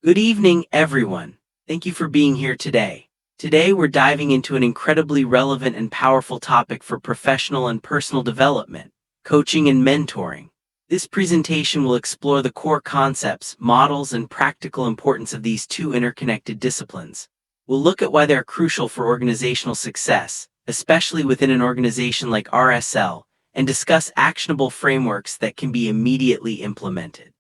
Good evening, everyone. Thank you for being here today. Today, we're diving into an incredibly relevant and powerful topic for professional and personal development: coaching and mentoring. This presentation will explore the core concepts, models, and practical importance of these two interconnected disciplines. We'll look at why they're crucial for organizational success, especially within an organization like RSL, and discuss actionable frameworks that can be immediately implemented.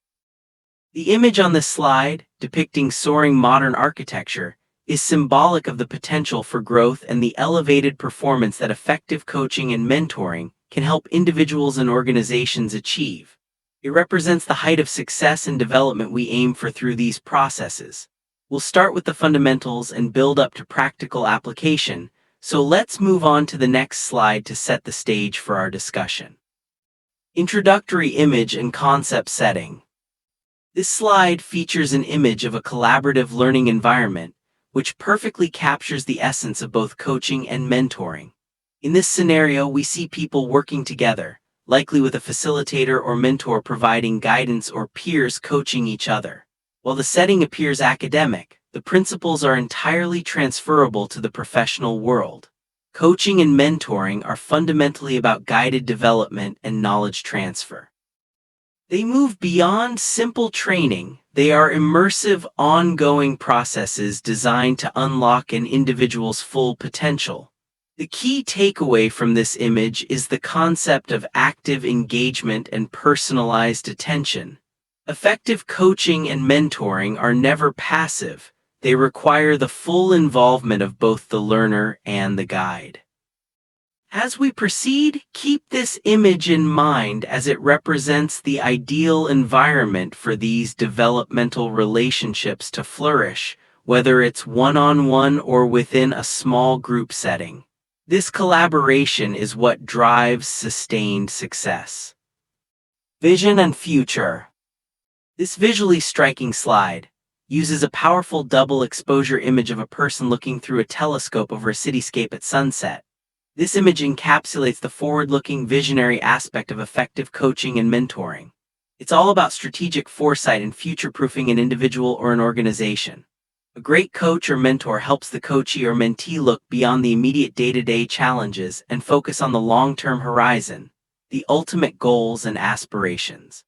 The image on this slide, depicting soaring modern architecture, is symbolic of the potential for growth and the elevated performance that effective coaching and mentoring can help individuals and organizations achieve. It represents the height of success and development we aim for through these processes. We'll start with the fundamentals and build up to practical application, so let's move on to the next slide to set the stage for our discussion. Introductory image and concept setting. This slide features an image of a collaborative learning environment, which perfectly captures the essence of both coaching and mentoring. In this scenario, we see people working together, likely with a facilitator or mentor providing guidance or peers coaching each other. While the setting appears academic, the principles are entirely transferable to the professional world. Coaching and mentoring are fundamentally about guided development and knowledge transfer. They move beyond simple training. They are immersive, ongoing processes designed to unlock an individual's full potential. The key takeaway from this image is the concept of active engagement and personalized attention. Effective coaching and mentoring are never passive. They require the full involvement of both the learner and the guide. As we proceed, keep this image in mind as it represents the ideal environment for these developmental relationships to flourish, whether it's one-on-one or within a small group setting. This collaboration is what drives sustained success. Vision and future. This visually striking slide uses a powerful double exposure image of a person looking through a telescope over a cityscape at sunset. This image encapsulates the forward-looking, visionary aspect of effective coaching and mentoring. It's all about strategic foresight and future-proofing an individual or an organization. A great coach or mentor helps the coachee or mentee look beyond the immediate day-to-day challenges and focus on the long-term horizon, the ultimate goals and aspirations.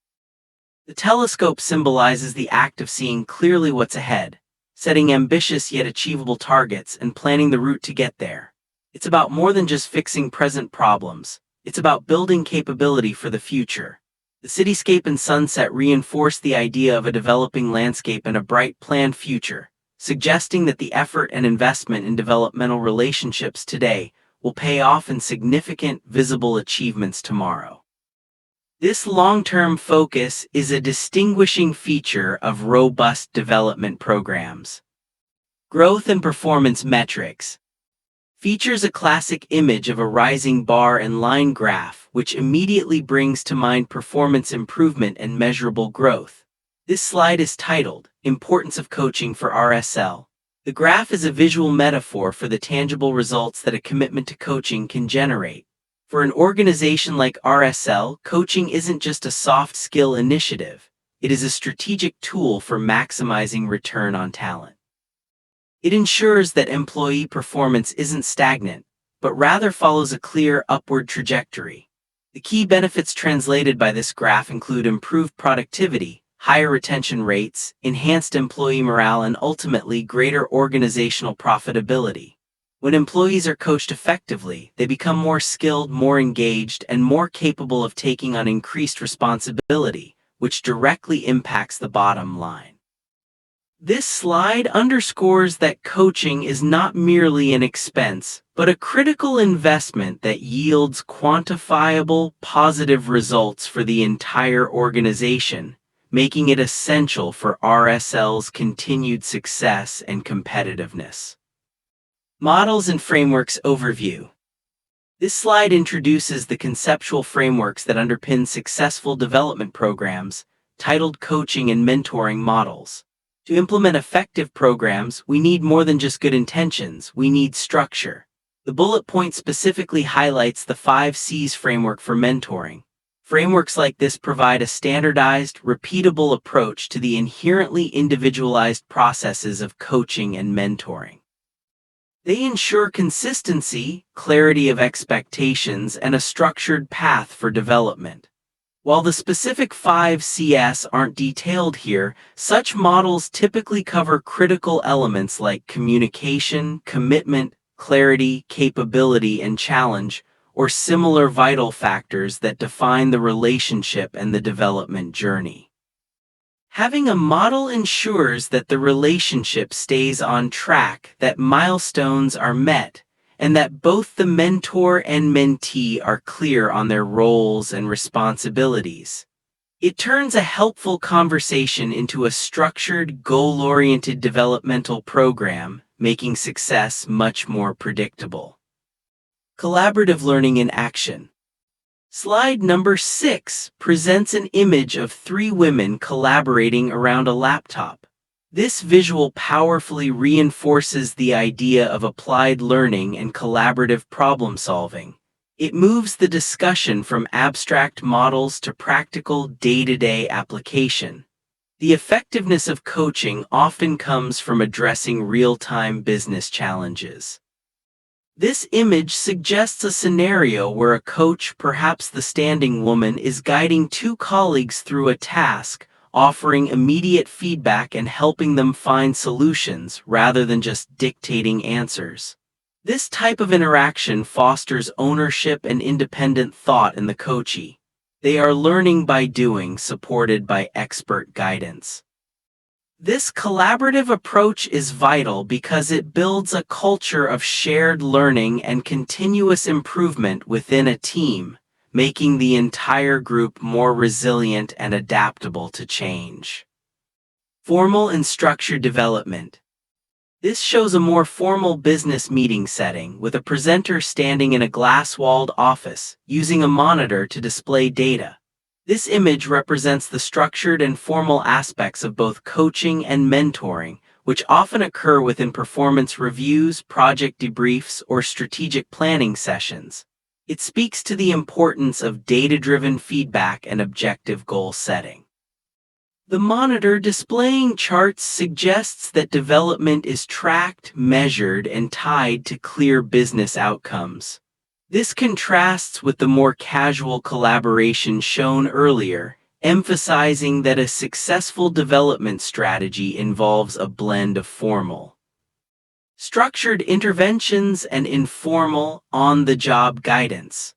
The telescope symbolizes the act of seeing clearly what's ahead, setting ambitious yet achievable targets and planning the route to get there. It's about more than just fixing present problems. It's about building capability for the future. The cityscape and sunset reinforce the idea of a developing landscape and a bright, planned future, suggesting that the effort and investment in developmental relationships today will pay off in significant, visible achievements tomorrow. This long-term focus is a distinguishing feature of robust development programs. Growth and performance metrics features a classic image of a rising bar and line graph, which immediately brings to mind performance improvement and measurable growth. This slide is titled, "Importance of Coaching for RSL." The graph is a visual metaphor for the tangible results that a commitment to coaching can generate. For an organization like RSL, coaching isn't just a soft skill initiative. It is a strategic tool for maximizing return on talent. It ensures that employee performance isn't stagnant, but rather follows a clear upward trajectory. The key benefits translated by this graph include improved productivity, higher retention rates, enhanced employee morale, and ultimately greater organizational profitability. When employees are coached effectively, they become more skilled, more engaged, and more capable of taking on increased responsibility, which directly impacts the bottom line. This slide underscores that coaching is not merely an expense, but a critical investment that yields quantifiable, positive results for the entire organization, making it essential for RSL's continued success and competitiveness. Models and Frameworks Overview. This slide introduces the conceptual frameworks that underpin successful development programs, titled Coaching and Mentoring Models. To implement effective programs, we need more than just good intentions, we need structure. The bullet point specifically highlights the 5 C's framework for mentoring. Frameworks like this provide a standardized, repeatable approach to the inherently individualized processes of coaching and mentoring. They ensure consistency, clarity of expectations, and a structured path for development. While the specific 5 Cs aren't detailed here, such models typically cover critical elements like communication, commitment, clarity, capability, and challenge, or similar vital factors that define the relationship and the development journey. Having a model ensures that the relationship stays on track, that milestones are met, and that both the mentor and mentee are clear on their roles and responsibilities. It turns a helpful conversation into a structured, goal-oriented developmental program, making success much more predictable. Collaborative learning in action. Slide number 6 presents an image of 3 women collaborating around a laptop. This visual powerfully reinforces the idea of applied learning and collaborative problem solving. It moves the discussion from abstract models to practical, day-to-day application. The effectiveness of coaching often comes from addressing real-time business challenges. This image suggests a scenario where a coach, perhaps the standing woman, is guiding 2 colleagues through a task, offering immediate feedback and helping them find solutions rather than just dictating answers. This type of interaction fosters ownership and independent thought in the coachee. They are learning by doing, supported by expert guidance. This collaborative approach is vital because it builds a culture of shared learning and continuous improvement within a team, making the entire group more resilient and adaptable to change. Formal and structured development. This shows a more formal business meeting setting with a presenter standing in a glass-walled office, using a monitor to display data. This image represents the structured and formal aspects of both coaching and mentoring, which often occur within performance reviews, project debriefs, or strategic planning sessions. It speaks to the importance of data-driven feedback and objective goal setting. The monitor displaying charts suggests that development is tracked, measured, and tied to clear business outcomes. This contrasts with the more casual collaboration shown earlier, emphasizing that a successful development strategy involves a blend of formal, structured interventions and informal, on-the-job guidance.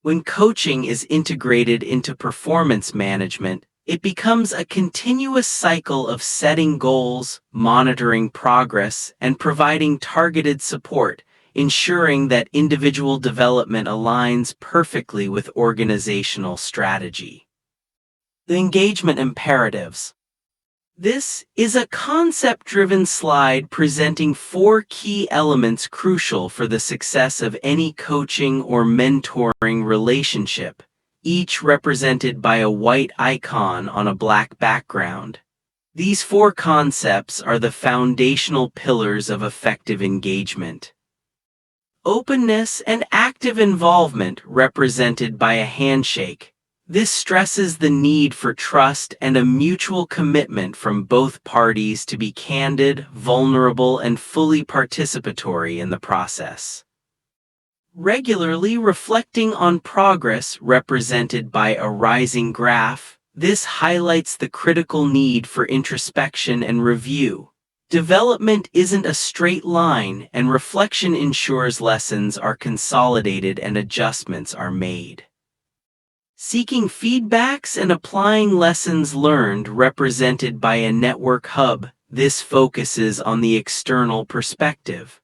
When coaching is integrated into performance management, it becomes a continuous cycle of setting goals, monitoring progress, and providing targeted support, ensuring that individual development aligns perfectly with organizational strategy. The engagement imperatives. This is a concept-driven slide presenting 4 key elements crucial for the success of any coaching or mentoring relationship, each represented by a white icon on a black background. These 4 concepts are the foundational pillars of effective engagement. Openness and active involvement, represented by a handshake. This stresses the need for trust and a mutual commitment from both parties to be candid, vulnerable, and fully participatory in the process. Regularly reflecting on progress, represented by a rising graph. This highlights the critical need for introspection and review. Development isn't a straight line, and reflection ensures lessons are consolidated and adjustments are made. Seeking feedbacks and applying lessons learned, represented by a network hub. This focuses on the external perspective.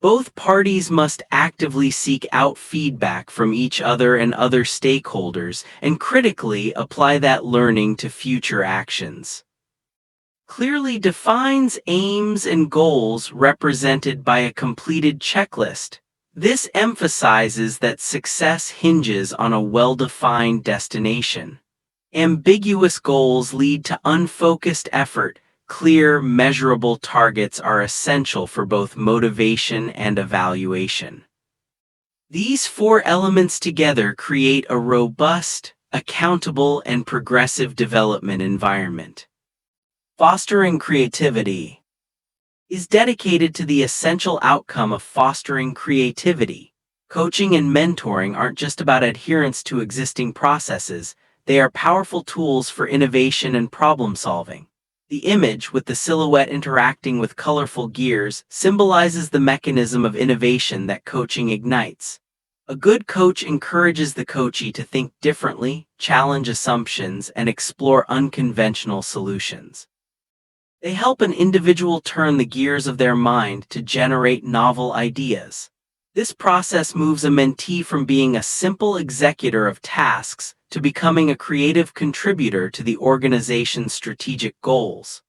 Both parties must actively seek out feedback from each other and other stakeholders, and critically apply that learning to future actions. Clearly defines aims and goals, represented by a completed checklist. This emphasizes that success hinges on a well-defined destination. Ambiguous goals lead to unfocused effort. Clear, measurable targets are essential for both motivation and evaluation. These 4 elements together create a robust, accountable, and progressive development environment. Fostering creativity is dedicated to the essential outcome of fostering creativity. Coaching and mentoring aren't just about adherence to existing processes, they are powerful tools for innovation and problem solving. The image, with the silhouette interacting with colorful gears, symbolizes the mechanism of innovation that coaching ignites. A good coach encourages the coachee to think differently, challenge assumptions, and explore unconventional solutions. They help an individual turn the gears of their mind to generate novel ideas. This process moves a mentee from being a simple executor of tasks to becoming a creative contributor to the organization's strategic goals.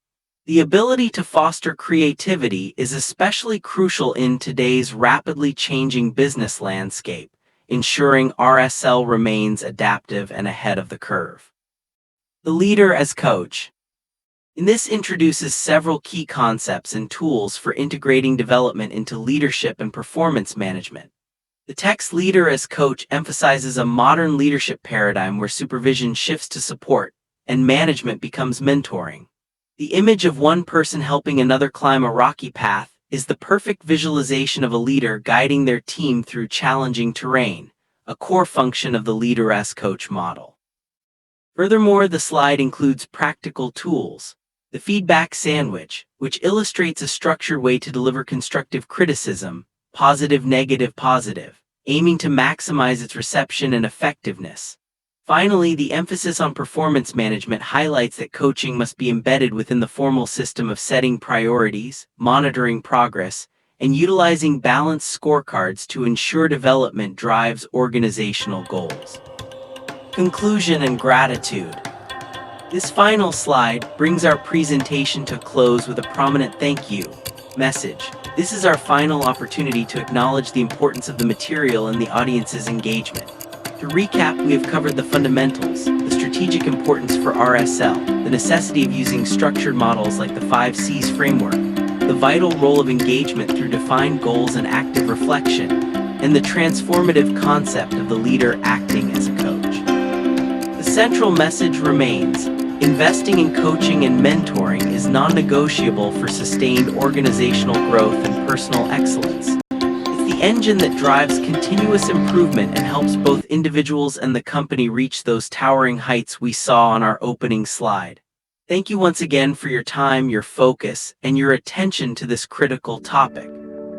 The ability to foster creativity is especially crucial in today's rapidly changing business landscape, ensuring RSL remains adaptive and ahead of the curve. The leader as coach. This introduces several key concepts and tools for integrating development into leadership and performance management. The text leader as coach emphasizes a modern leadership paradigm where supervision shifts to support and management becomes mentoring. The image of one person helping another climb a rocky path is the perfect visualization of a leader guiding their team through challenging terrain, a core function of the leader as coach model. Furthermore, the slide includes practical tools. The feedback sandwich, which illustrates a structured way to deliver constructive criticism, positive, negative, positive, aiming to maximize its reception and effectiveness. Finally, the emphasis on performance management highlights that coaching must be embedded within the formal system of setting priorities, monitoring progress, and utilizing balanced scorecards to ensure development drives organizational goals. Conclusion and gratitude. This final slide brings our presentation to a close with a prominent thank you message. This is our final opportunity to acknowledge the importance of the material and the audience's engagement. To recap, we have covered the fundamentals, the strategic importance for RSL, the necessity of using structured models like the 5 C's framework, the vital role of engagement through defined goals and active reflection, and the transformative concept of the leader acting as a coach. The central message remains: investing in coaching and mentoring is non-negotiable for sustained organizational growth and personal excellence. It's the engine that drives continuous improvement and helps both individuals and the company reach those towering heights we saw on our opening slide. Thank you once again for your time, your focus, and your attention to this critical topic.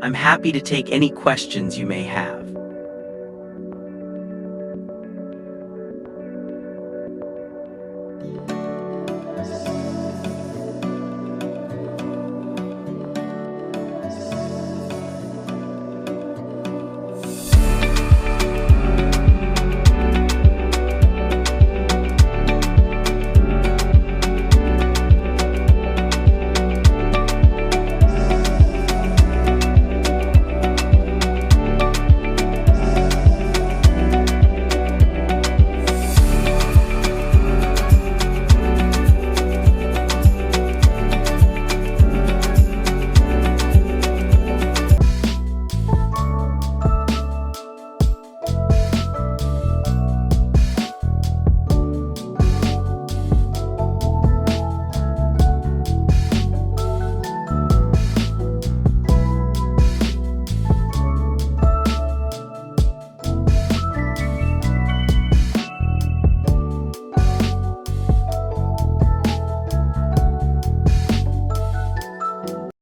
I'm happy to take any questions you may have.